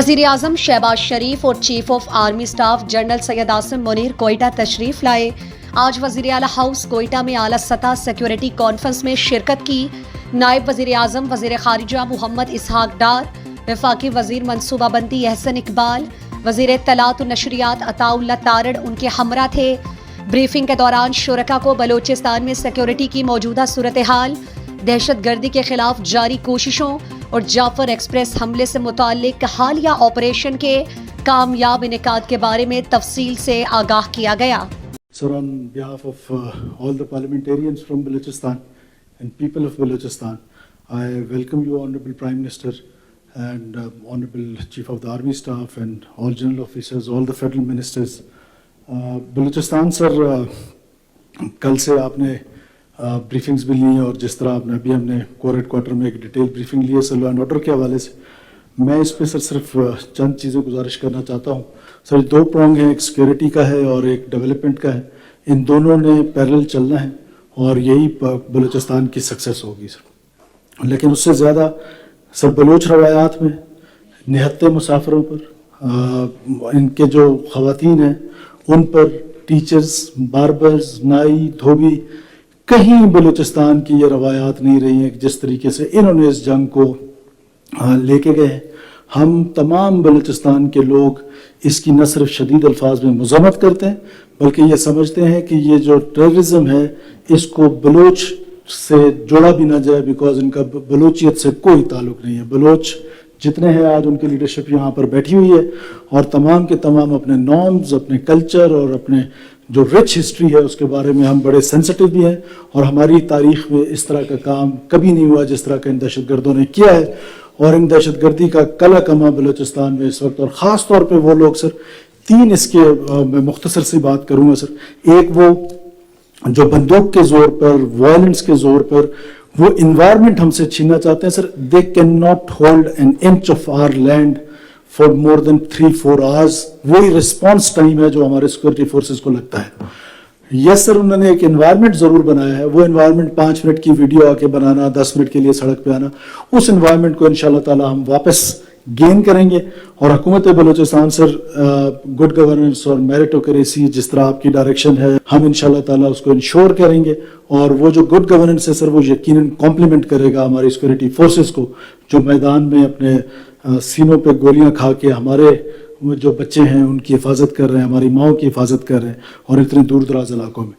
वज़ीर आज़म शहबाज शरीफ और chief of army staff general Syed Asim Munir Quetta तशरीफ लाए। आज वज़ीर आला हाउस कोयटा में आला सतह सिक्योरिटी कॉन्फ्रेंस में शिरकत की। नायब वज़ीर आज़म वज़ीर ख़ारिजा मोहम्मद इसहाक डार, वफाकी वज़ीर मनसूबाबंदी अहसन इकबाल, वज़ीर इत्तलात और नशरियात अताउल्लाह तारड़ उनके हमरा थे। ब्रीफिंग के दौरान शुरका को बलूचिस्तान में सिक्योरिटी की मौजूदा सूरत हाल, दहशत गर्दी के खिलाफ जारी कोशिशों और जाफर एक्सप्रेस हमले से मुताल्लिक हालिया ऑपरेशन के कामयाब इनेकाद के बारे में तफसील से आगाह किया गया। Sir, on behalf of all the parliamentarians from Balochistan and people of Balochistan, I welcome you, Honorable Prime Minister and Honorable Chief of the Army Staff and all general officers, all the federal ministers. Balochistan, sir, कल से आपने briefings भी ली हैं और जिस तरह आपने अभी हमने कोर हेडक्वार्टर में एक डिटेल ब्रीफिंग ली है सर लॉ एंड ऑर्डर के हवाले से, मैं इस पे सर सिर्फ चंद चीज़ें गुजारिश करना चाहता हूँ। सर दो प्रोंग हैं, एक सिक्योरिटी का है और एक डेवलपमेंट का है। इन दोनों ने पैरेलल चलना है और यही बलूचिस्तान की सक्सेस होगी सर। लेकिन उससे ज़्यादा सर बलूच रवायात में निहत्ते मुसाफिरों पर, इनके जो ख़वातीन हैं उन पर, टीचर्स, बार्बर्स, नाई, धोबी, कहीं बलूचिस्तान की ये रवायात नहीं रही हैं जिस तरीके से इन्होंने इस जंग को लेके गए। हम तमाम बलूचिस्तान के लोग इसकी न सिर्फ शदीद अल्फाज में मज़म्मत करते हैं बल्कि ये समझते हैं कि ये जो टेररिज्म है इसको बलूच से जोड़ा भी ना जाए, बिकॉज इनका बलूचियत से कोई ताल्लुक नहीं है। बलूच जितने हैं आज उनकी लीडरशिप यहाँ पर बैठी हुई है और तमाम के तमाम अपने नॉर्म्स, अपने कल्चर और अपने जो रिच हिस्ट्री है उसके बारे में हम बड़े सेंसिटिव भी हैं और हमारी तारीख में इस तरह का काम कभी नहीं हुआ जिस तरह का इन दहशतगर्दों ने किया है। और इन दहशतगर्दी का कला कमा बलूचिस्तान में इस वक्त, और ख़ास तौर पे वो लोग सर, तीन इसके मैं मुख्तसर सी बात करूँगा सर। एक वो जो बंदूक के ज़ोर पर, वायलेंस के ज़ोर पर वो इन्वायरमेंट हमसे छीनना चाहते हैं sir. They can not hold an inch of our land for more than 3-4 hours. वही रिस्पॉन्स टाइम है जो हमारे सिक्योरिटी फोर्सेस को लगता है। यस सर, उन्होंने एक एनवायरनमेंट जरूर बनाया है। वो एनवायरनमेंट 5 मिनट की वीडियो आके बनाना, 10 मिनट के लिए सड़क पे आना, उस एनवायरनमेंट को इंशाल्लाह ताला हम वापस गेन करेंगे। और हुकूमत बलूचिस्तान सर गुड गवर्नेंस और मेरिटोक्रेसी जिस तरह आपकी डायरेक्शन है, हम इंशाल्लाह ताला उसको इंश्योर करेंगे। और वो जो गुड गवर्नेंस है सर वो यकीनन कॉम्प्लीमेंट करेगा हमारी सिक्योरिटी फोर्सेस को जो मैदान में अपने सीनों पे गोलियां खा के हमारे जो बच्चे हैं उनकी हिफाजत कर रहे हैं, हमारी माओं की हिफाजत कर रहे हैं और इतने दूर दराज इलाकों में।